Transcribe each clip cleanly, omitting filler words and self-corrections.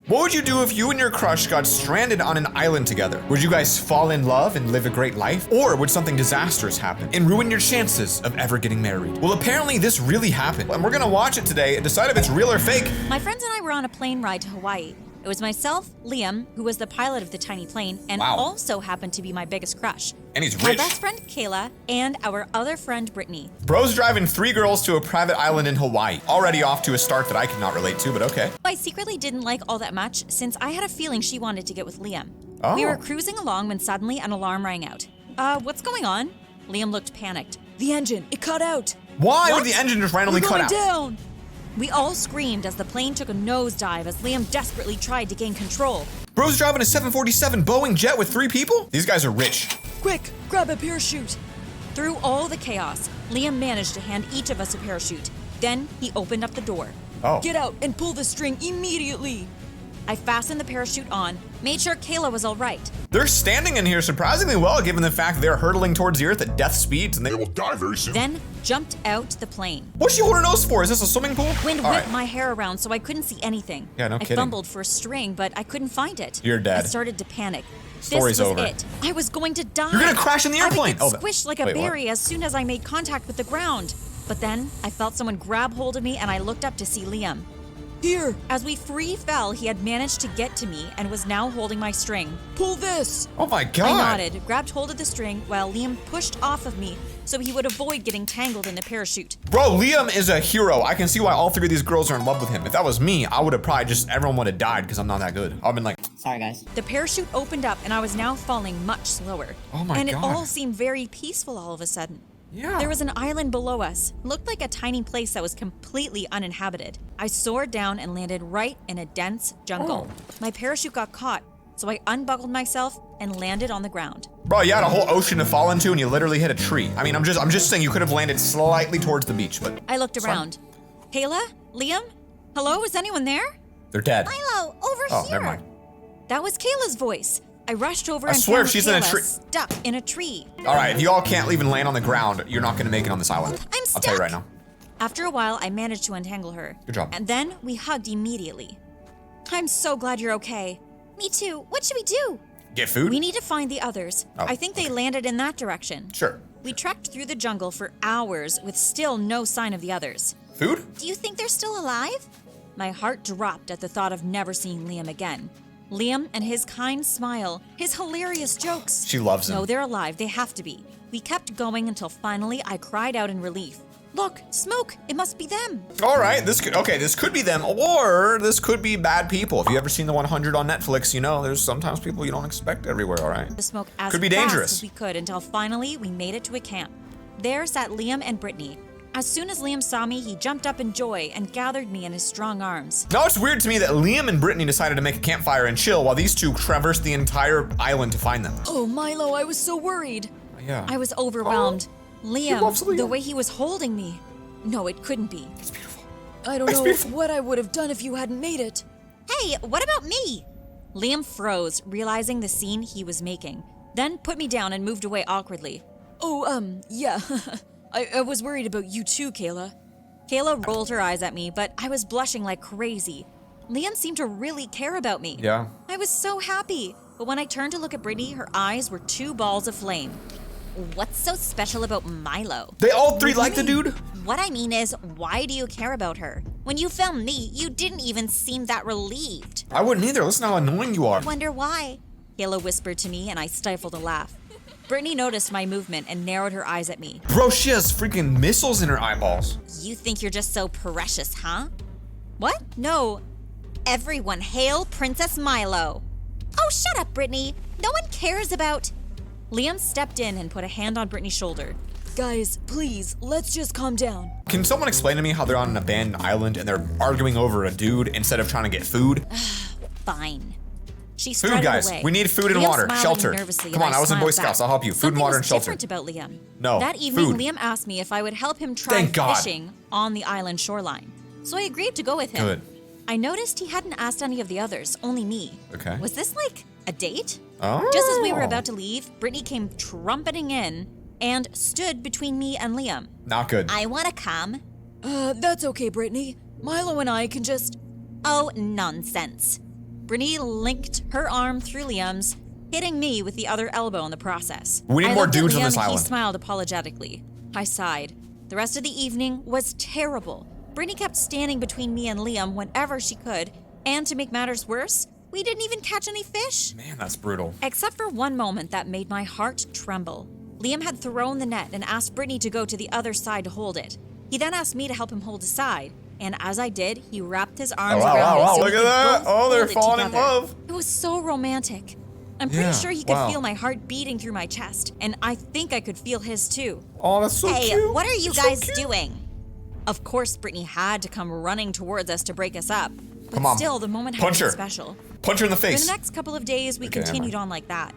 What would you do if you and your crush got stranded on an island together? Would you guys fall in love and live a great life? Or would something disastrous happen and ruin your chances of ever getting married? Well, apparently this really happened, and we're gonna watch it today and decide if it's real or fake. My friends and I were on a plane ride to Hawaii. It was myself, Liam, who was the pilot of the tiny plane, and also happened to be my biggest crush. And he's My rich. best friend, Kayla, and our other friend, Brittany. Bro's driving 3 girls to a private island in Hawaii. Already off to a start that I cannot relate to, but okay. I secretly didn't like all that much since I had a feeling she wanted to get with Liam. Oh. We were cruising along when suddenly an alarm rang out. What's going on? Liam looked panicked. The engine, it cut out. Why What? would the engine just randomly cut out? Down. We all screamed as the plane took a nosedive as Liam desperately tried to gain control. Bro's driving a 747 Boeing jet with 3 people? These guys are rich. Quick, grab a parachute. Through all the chaos, Liam managed to hand each of us a parachute. Then he opened up the door. Oh. Get out and pull the string immediately. I fastened the parachute on, made sure Kayla was all right. They're standing in here surprisingly well, given the fact they're hurtling towards the earth at death speeds and they will die very soon. Then jumped out the plane. What's she holding her nose for? Is this a swimming pool? Wind All whipped right. my hair around so I couldn't see anything. Yeah, no I kidding. fumbled for a string, but I couldn't find it. You're dead. I started to panic. Story's this was over. it. I was going to die. You're gonna crash in the airplane. I would Oh, get squished like a wait, what? berry as soon as I made contact with the ground. But then I felt someone grab hold of me and I looked up to see Liam. Here, As we free fell, he had managed to get to me and was now holding my string. pull this. Oh my god. I nodded, grabbed hold of the string while Liam pushed off of me so he would avoid getting tangled in the parachute. Bro, Liam is a hero. I can see why all 3 of these girls are in love with him. If that was me, I would have probably everyone would have died because I'm not that good. I've been like, Sorry, guys. The parachute opened up and I was now falling much slower. Oh my And it God. all seemed very peaceful all of a sudden. yeah. There was an island below us. It looked like a tiny place that was completely uninhabited. I soared down and landed right in a dense jungle. Oh. My parachute got caught, so I unbuckled myself and landed on the ground. Bro, you had a whole ocean to fall into and you literally hit a tree. I mean, I'm just saying you could have landed slightly towards the beach, but I looked around. Kayla? Liam? Hello, is anyone there? they're dead. Milo, over Oh, here. never mind. That was Kayla's voice. I rushed over I and swear found she's in a Kayla tree. stuck in a tree. All right, if you all can't leave and land on the ground, you're not gonna make it on this island. I'm I'll tell you stuck. right now. After a while, I managed to untangle her. Good job. And then we hugged immediately. I'm so glad you're okay. Me too. What should we do? Get food? We need to find the others. Oh, I think they landed in that direction. Sure. We trekked through the jungle for hours with still no sign of the others. Food? Do you think they're still alive? My heart dropped at the thought of never seeing Liam again. Liam and his kind smile, his hilarious jokes. She loves him. No, they're alive. They have to be. We kept going until finally I cried out in relief. Look, smoke. It must be them. All right, this could be them, or this could be bad people. If you ever seen the 100 on Netflix, you know there's sometimes people you don't expect everywhere. All right. The smoke as Could be fast dangerous. as we could until finally we made it to a camp. There sat Liam and Brittany. As soon as Liam saw me, he jumped up in joy and gathered me in his strong arms. Now it's weird to me that Liam and Brittany decided to make a campfire and chill while these 2 traversed the entire island to find them. Oh, Milo, I was so worried. Yeah. I was overwhelmed. loves Liam, the Liam. way he was holding me. No, it couldn't be. It's beautiful. I don't It's know beautiful. what I would have done if you hadn't made it. Hey, what about me? Liam froze, realizing the scene he was making, then put me down and moved away awkwardly. Oh, yeah. I was worried about you too, Kayla. Kayla rolled her eyes at me, but I was blushing like crazy. Liam seemed to really care about me. Yeah. I was so happy, but when I turned to look at Brittany, her eyes were 2 balls of flame. What's so special about Milo? They all 3 like the dude? What I mean is, why do you care about her? When you found me, you didn't even seem that relieved. I wouldn't either. Listen how annoying you are. Wonder why? Kayla whispered to me and I stifled a laugh. Brittany noticed my movement and narrowed her eyes at me. Bro, she has freaking missiles in her eyeballs. You think you're just so precious, huh? What? No. Everyone hail Princess Milo. Oh, shut up, Brittany. No one cares about... Liam stepped in and put a hand on Brittany's shoulder. Guys, please, let's just calm down. Can someone explain to me how they're on an abandoned island and they're arguing over a dude instead of trying to get food? Fine. She Food, strutted guys. away. We need food and Liam water. smiled Shelter. nervously, Come and on, I was in smiled Boy Scouts. back. I'll help you. Food and Something water was and shelter. different about Liam. No, That evening, food. Liam asked me if I would help him try Thank God. fishing on the island shoreline. So I agreed to go with him. Good. I noticed he hadn't asked any of the others, only me. Okay. Was this like a date? Oh. Just as we were about to leave, Brittany came trumpeting in and stood between me and Liam. Not good. I want to come. That's okay, Brittany. Milo and I can just... Oh, nonsense. Brittany linked her arm through Liam's, hitting me with the other elbow in the process. We need more looked at dudes on Liam this and island. He smiled apologetically. I sighed. The rest of the evening was terrible. Brittany kept standing between me and Liam whenever she could, and to make matters worse, we didn't even catch any fish. Man, that's brutal. Except for one moment that made my heart tremble. Liam had thrown the net and asked Brittany to go to the other side to hold it. He then asked me to help him hold his side, and as I did, he wrapped his arms around it so look we at could that. both Oh, they're hold it falling in together. love. It was so romantic. I'm pretty Yeah, sure he could wow. feel my heart beating through my chest, and I think I could feel his too. Oh, that's so Hey, cute. what are you That's so guys cute. doing? Of course, Brittany had to come running towards us to break us up. But Come on. still, the moment had Punch been her. special. Punch her in the For the face. next couple of days, we Okay, continued never on like that.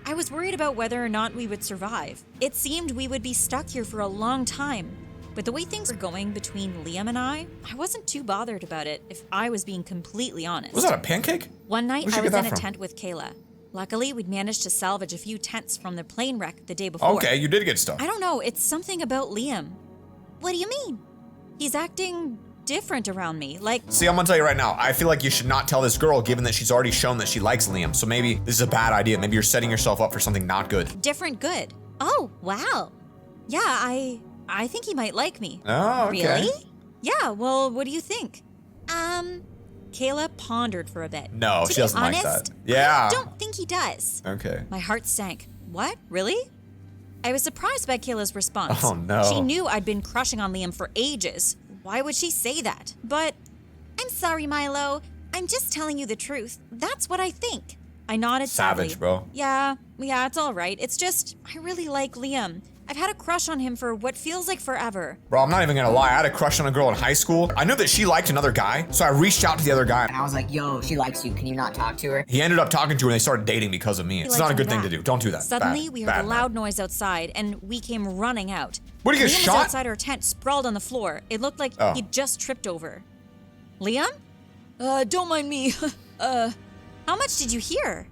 I was worried about whether or not we would survive. It seemed we would be stuck here for a long time. But the way things were going between Liam and I wasn't too bothered about it, if I was being completely honest. Was that a pancake? One night, Where'd you I was get in that a from? tent with Kayla. Luckily, we'd managed to salvage a few tents from the plane wreck the day before. Okay, you did get stuff. I don't know, it's something about Liam. What do you mean? He's acting different around me, like... See, I'm gonna tell you right now, I feel like you should not tell this girl given that she's already shown that she likes Liam. So maybe this is a bad idea. Maybe you're setting yourself up for something not good. Different good. Oh, wow. Yeah, I think he might like me. Oh, okay. Really? Yeah, well, what do you think? Kayla pondered for a bit. No, To she be doesn't like honest, that. Yeah. I don't think he does. Okay. My heart sank. What? Really? I was surprised by Kayla's response. Oh, no. She knew I'd been crushing on Liam for ages. Why would she say that? But I'm sorry, Milo. I'm just telling you the truth. That's what I think. I nodded Savage, sadly. bro. Yeah, it's all right. It's just, I really like Liam. I've had a crush on him for what feels like forever. Bro, I'm not even gonna lie. I had a crush on a girl in high school. I knew that she liked another guy, so I reached out to the other guy. And I was like, yo, she likes you. Can you not talk to her? He ended up talking to her and they started dating because of me. It's liked not a him good thing to back. do. Don't do that. Suddenly, Bad. we heard Bad, a loud noise outside, and we came running out. What, did you get Liam shot? was outside our tent, sprawled on the floor. It looked like Oh. he'd just tripped over. Liam? Don't mind me. How much did you hear?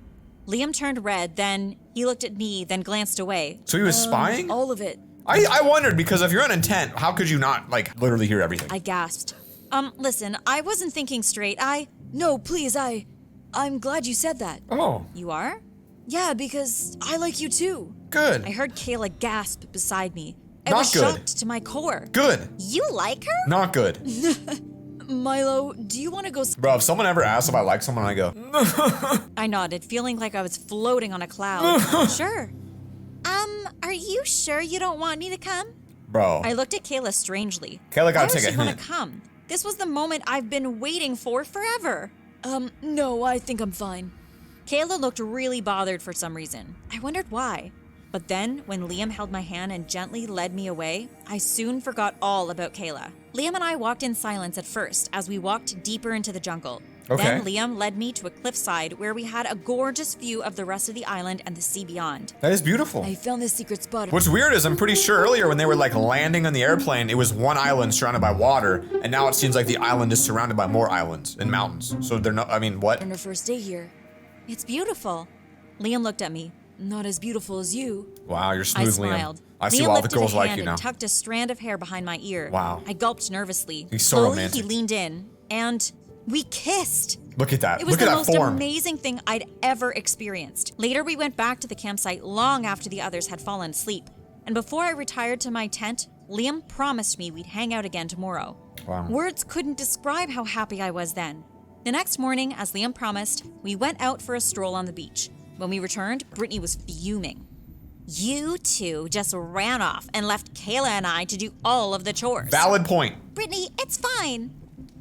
Liam turned red, then he looked at me, then glanced away. So he was spying? All of it. I wondered because if you're in intent, how could you not, like, literally hear everything? I gasped. Listen, I wasn't thinking straight. No, please, I'm glad you said that. Oh, You are? Yeah, because I like you too. good. I heard Kayla gasp beside me. I Not was good. shocked to my core. Good. You like her? Not good. Milo, do you want to go? Bro, if someone ever asks if I like someone, I go, I nodded, feeling like I was floating on a cloud. Sure. Are you sure you don't want me to come? bro. I looked at Kayla strangely. Kayla gotta Why take would a she want hint. to come? This was the moment I've been waiting for forever. No, I think I'm fine. Kayla looked really bothered for some reason. I wondered why. But then, when Liam held my hand and gently led me away, I soon forgot all about Kayla. Liam and I walked in silence at first as we walked deeper into the jungle. Okay. Then Liam led me to a cliffside where we had a gorgeous view of the rest of the island and the sea beyond. That is beautiful. I found this secret spot. What's weird is I'm pretty sure earlier when they were like landing on the airplane, it was one island surrounded by water, and now it seems like the island is surrounded by more islands and mountains. So they're not, I mean, what? On our first day here. It's beautiful. Liam looked at me. Not as beautiful as you. Wow, you're I smooth, smiled. Liam. I see Liam why all the lifted a girls like hand you now. and tucked a strand of hair behind my ear. Wow. I gulped nervously. He's so Slowly, romantic. he leaned in, and we kissed. Look at that. It was Look at the that most form. amazing thing I'd ever experienced. Later, we went back to the campsite long after the others had fallen asleep. And before I retired to my tent, Liam promised me we'd hang out again tomorrow. Wow. Words couldn't describe how happy I was then. The next morning, as Liam promised, we went out for a stroll on the beach. When we returned, Brittany was fuming. You two just ran off and left Kayla and I to do all of the chores. Valid point. Brittany, it's fine.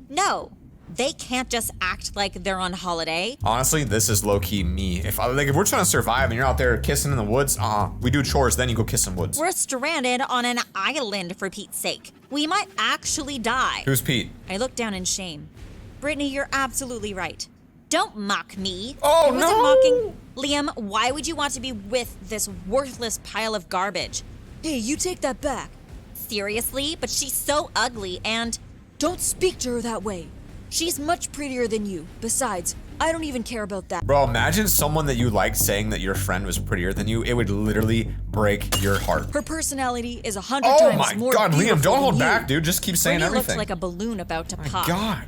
No, they can't just act like they're on holiday. Honestly, this is low-key me. If we're trying to survive and you're out there kissing in the woods, we do chores, then you go kiss in woods. We're stranded on an island, for Pete's sake. We might actually die. Who's Pete? I looked down in shame. Brittany, you're absolutely right. Don't mock me. Oh, I wasn't no. mocking. Liam, why would you want to be with this worthless pile of garbage? Hey, you take that back. Seriously? But she's so ugly and... Don't speak to her that way. She's much prettier than you. Besides, I don't even care about that. Bro, imagine someone that you liked saying that your friend was prettier than you. It would literally break your heart. Her personality is 100 Oh times my more God, Liam, beautiful don't than hold you. back, dude. Just keep saying Brittany everything. looked like a balloon about to My pop. God.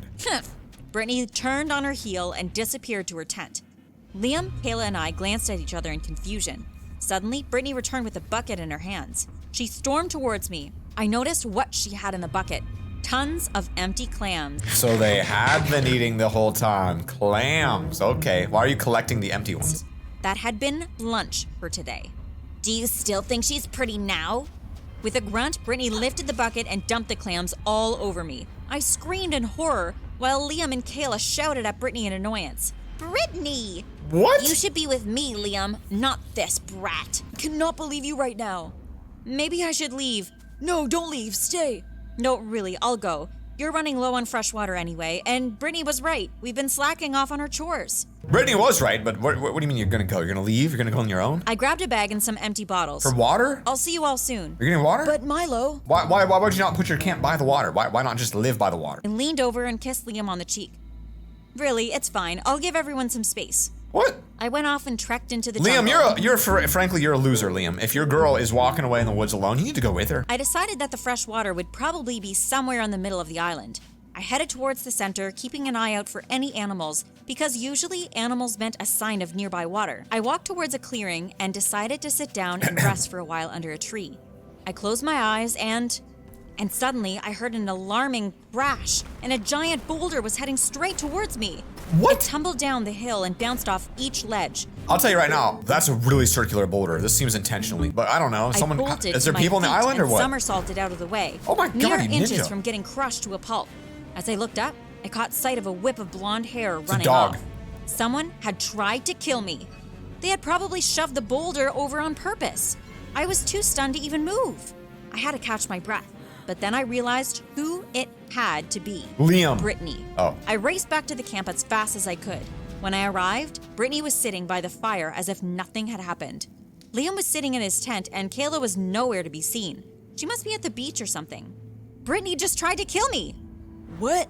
Brittany turned on her heel and disappeared to her tent. Liam, Kayla, and I glanced at each other in confusion. Suddenly, Brittany returned with a bucket in her hands. She stormed towards me. I noticed what she had in the bucket. Tons of empty clams. So they had been eating the whole time. Clams. Okay. Why are you collecting the empty ones? That had been lunch for today. Do you still think she's pretty now? With a grunt, Brittany lifted the bucket and dumped the clams all over me. I screamed in horror while Liam and Kayla shouted at Brittany in annoyance. Brittany! What? You should be with me, Liam, not this brat. Cannot believe you right now. Maybe I should leave. No, don't leave. Stay. No, really, I'll go. You're running low on fresh water anyway, and Brittany was right. We've been slacking off on our chores. Brittany was right, but what do you mean you're gonna go? You're gonna leave? You're gonna go on your own? I grabbed a bag and some empty bottles. For water? I'll see you all soon. You're getting water? But Milo. Why would you not put your camp by the water? Why not just live by the water? I leaned over and kissed Liam on the cheek. Really, it's fine. I'll give everyone some space. What? I went off and trekked into the Liam, jungle. frankly, you're a loser, Liam. If your girl is walking away in the woods alone, you need to go with her. I decided that the fresh water would probably be somewhere in the middle of the island. I headed towards the center, keeping an eye out for any animals, because usually animals meant a sign of nearby water. I walked towards a clearing and decided to sit down and rest for a while under a tree. I closed my eyes and suddenly I heard an alarming crash, and a giant boulder was heading straight towards me. What? It tumbled down the hill and bounced off each ledge. I'll tell you right now, that's a really circular boulder. This seems intentionally, but I don't know. I bolted Is to there my people on the feet island or and what? somersaulted out of the way. Oh my God, mere you inches ninja. from getting crushed to a pulp. As I looked up, I caught sight of a whip of blonde hair a running dog. off. Someone had tried to kill me. They had probably shoved the boulder over on purpose. I was too stunned to even move. I had to catch my breath, but then I realized who it had to be. Liam. Brittany. Oh. I raced back to the camp as fast as I could. When I arrived, Brittany was sitting by the fire as if nothing had happened. Liam was sitting in his tent and Kayla was nowhere to be seen. She must be at the beach or something. Brittany just tried to kill me. What?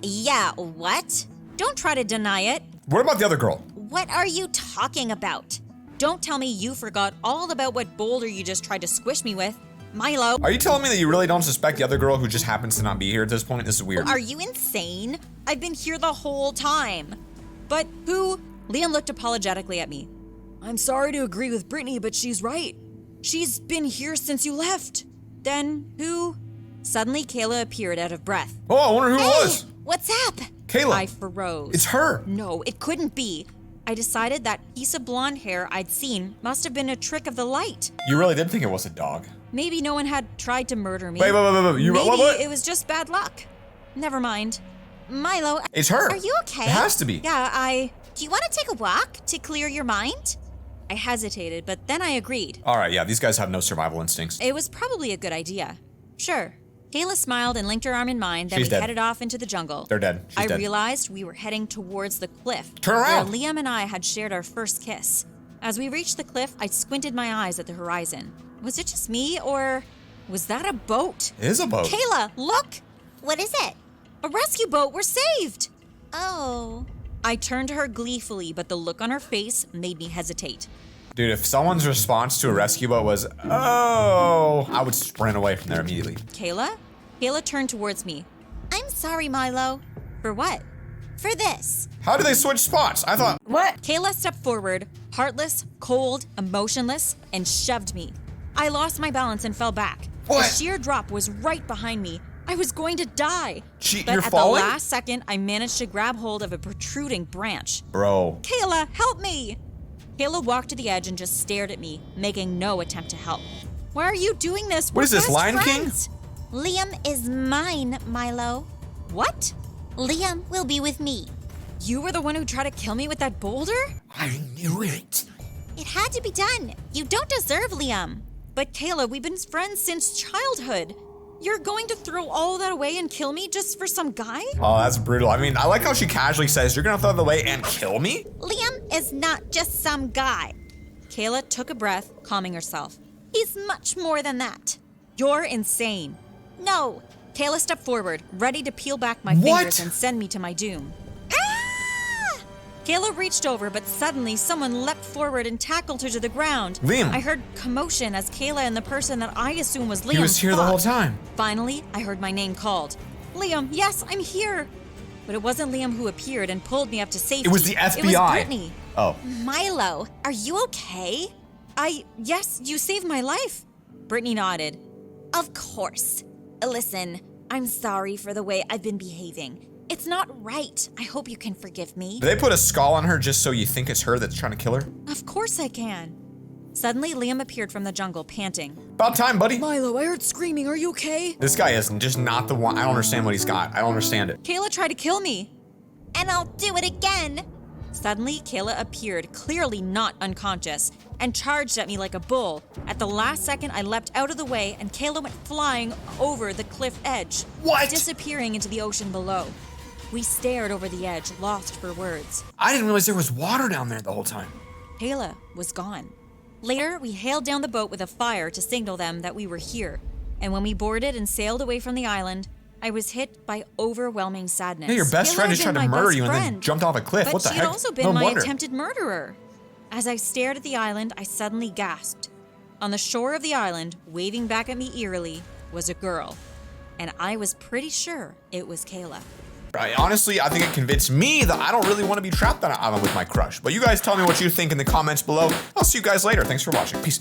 Yeah, what? Don't try to deny it. What about the other girl? What are you talking about? Don't tell me you forgot all about what boulder you just tried to squish me with. Milo, Are you telling me that you really don't suspect the other girl who just happens to not be here at this point? This is weird. are you insane? I've been here the whole time. But who? Liam looked apologetically at me. I'm sorry to agree with Brittany, but she's right. She's been here since you left. Then who? Suddenly, Kayla appeared out of breath. Oh, I wonder who it was. What's up? Kayla. I froze. It's her. No, it couldn't be. I decided that piece of blonde hair I'd seen must have been a trick of the light. You really did think it was a dog. Maybe no one had tried to murder me. Wait. You Maybe what? it was just bad luck. Never mind. Milo, It's her. are you okay? It has to be. Yeah, do you want to take a walk to clear your mind? I hesitated, but then I agreed. All right, yeah, these guys have no survival instincts. It was probably a good idea. Sure. Kayla smiled and linked her arm in mine, then She's we dead. headed off into the jungle. They're dead. She's I dead. realized we were heading towards the cliff. Turn around. Where Liam and I had shared our first kiss. As we reached the cliff, I squinted my eyes at the horizon. Was it just me, or was that a boat? It is a boat. Kayla, look! What is it? A rescue boat! We're saved! Oh. I turned to her gleefully, but the look on her face made me hesitate. Dude, if someone's response to a rescue boat was, oh, I would sprint away from there immediately. Kayla? Kayla turned towards me. I'm sorry, Milo. For what? For this. How do they switch spots? I thought, What? Kayla stepped forward, heartless, cold, emotionless, and shoved me. I lost my balance and fell back. What? The sheer drop was right behind me. I was going to die. But you're at falling? the last second, I managed to grab hold of a protruding branch. Bro. Kayla, help me! Kayla walked to the edge and just stared at me, making no attempt to help. Why are you doing this? What is We're this, best Lion King? friends. Liam is mine, Milo. What? Liam will be with me. You were the one who tried to kill me with that boulder? I knew it. It had to be done. You don't deserve Liam. But Kayla, we've been friends since childhood. You're going to throw all that away and kill me just for some guy? Oh, that's brutal. I mean, I like how she casually says, you're gonna throw it away and kill me? Liam is not just some guy. Kayla took a breath, calming herself. He's much more than that. You're insane. No. Kayla stepped forward, ready to peel back my What? fingers and send me to my doom. Ah! Kayla reached over, but suddenly someone leapt forward and tackled her to the ground. Liam. I heard commotion as Kayla and the person that I assume was Liam He was here the whole fought. time. Finally, I heard my name called. Liam, yes, I'm here. but it wasn't Liam who appeared and pulled me up to safety. It was the FBI. It was Brittany. Oh. Milo, are you okay? Yes, you saved my life. Brittany nodded. Of course. Listen, I'm sorry for the way I've been behaving. It's not right. I hope you can forgive me. Did they put a skull on her just so you think it's her that's trying to kill her? Of course I can. Suddenly, Liam appeared from the jungle, panting. About time, buddy. Milo, I heard screaming. Are you okay? This guy is just not the one. I don't understand what he's got. I don't understand it. Kayla tried to kill me. And I'll do it again. Suddenly, Kayla appeared, clearly not unconscious, and charged at me like a bull. At the last second, I leapt out of the way, and Kayla went flying over the cliff edge, What? disappearing into the ocean below. We stared over the edge, lost for words. I didn't realize there was water down there the whole time. Kayla was gone. Later, we hailed down the boat with a fire to signal them that we were here. And when we boarded and sailed away from the island, I was hit by overwhelming sadness. Yeah, your best Kayla friend had just tried been to my murder best you and then friend, jumped off a cliff. But What the she heck? had also been No my wonder. attempted murderer. As I stared at the island, I suddenly gasped. On the shore of the island, waving back at me eerily, was a girl. And I was pretty sure it was Kayla. Honestly, I think it convinced me that I don't really want to be trapped on an island with my crush. But you guys tell me what you think in the comments below. I'll see you guys later. Thanks for watching. Peace.